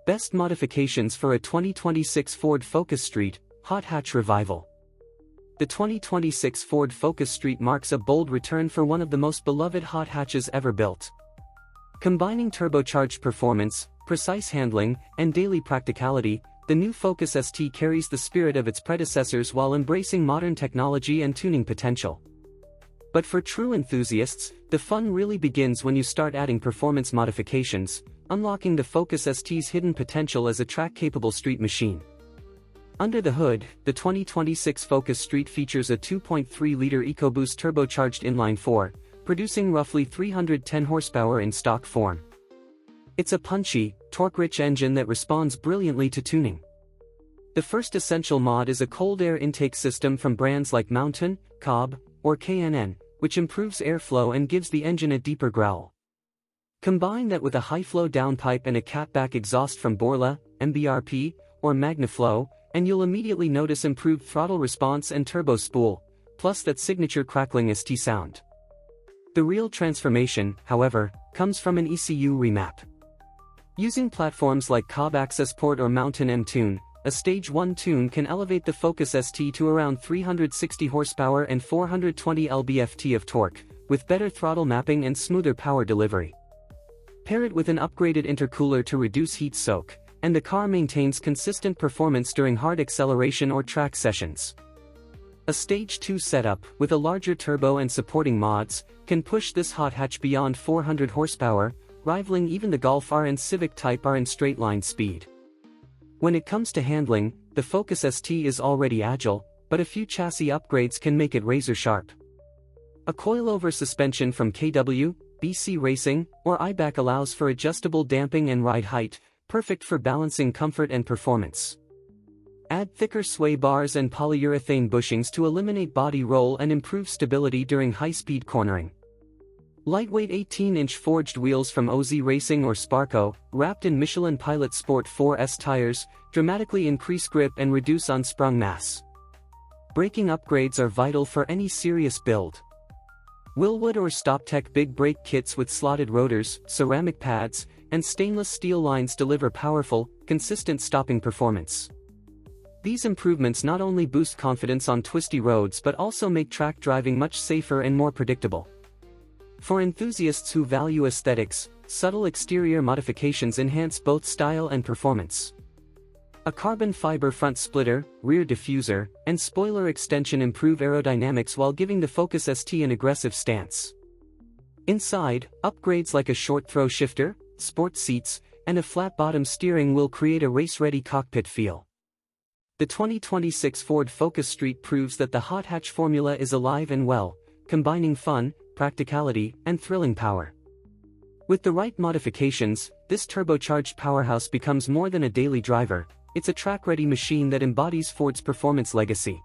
Best modifications for a 2026 Ford Focus Street, hot hatch revival. The 2026 Ford Focus Street marks a bold return for one of the most beloved hot hatches ever built. Combining turbocharged performance, precise handling, and daily practicality, the new Focus ST carries the spirit of its predecessors while embracing modern technology and tuning potential. But for true enthusiasts, the fun really begins when you start adding performance modifications, unlocking the Focus ST's hidden potential as a track-capable street machine. Under the hood, the 2026 Focus Street features a 2.3-liter EcoBoost turbocharged inline-4, producing roughly 310 horsepower in stock form. It's a punchy, torque-rich engine that responds brilliantly to tuning. The first essential mod is a cold air intake system from brands like Mountain, Cobb, or K&N, which improves airflow and gives the engine a deeper growl. Combine that with a high-flow downpipe and a catback exhaust from Borla, MBRP, or MagnaFlow, and you'll immediately notice improved throttle response and turbo spool, plus that signature crackling ST sound. The real transformation, however, comes from an ECU remap. Using platforms like Cobb Access Port or Mountain M-Tune, a Stage 1 tune can elevate the Focus ST to around 360 horsepower and 420 lb-ft of torque, with better throttle mapping and smoother power delivery. Pair it with an upgraded intercooler to reduce heat soak, and the car maintains consistent performance during hard acceleration or track sessions. A Stage 2 setup, with a larger turbo and supporting mods, can push this hot hatch beyond 400 horsepower, rivaling even the Golf R and Civic Type R in straight-line speed. When it comes to handling, the Focus ST is already agile, but a few chassis upgrades can make it razor-sharp. A coilover suspension from KW, BC Racing, or IBAC allows for adjustable damping and ride height, perfect for balancing comfort and performance. Add thicker sway bars and polyurethane bushings to eliminate body roll and improve stability during high-speed cornering. Lightweight 18-inch forged wheels from OZ Racing or Sparco, wrapped in Michelin Pilot Sport 4S tires, dramatically increase grip and reduce unsprung mass. Braking upgrades are vital for any serious build. Willwood or StopTech big brake kits with slotted rotors, ceramic pads, and stainless steel lines deliver powerful, consistent stopping performance. These improvements not only boost confidence on twisty roads but also make track driving much safer and more predictable. For enthusiasts who value aesthetics, subtle exterior modifications enhance both style and performance. A carbon fiber front splitter, rear diffuser, and spoiler extension improve aerodynamics while giving the Focus ST an aggressive stance. Inside, upgrades like a short throw shifter, sport seats, and a flat-bottom steering will create a race-ready cockpit feel. The 2026 Ford Focus Street proves that the hot hatch formula is alive and well, combining fun, practicality, and thrilling power. With the right modifications, this turbocharged powerhouse becomes more than a daily driver, it's a track-ready machine that embodies Ford's performance legacy.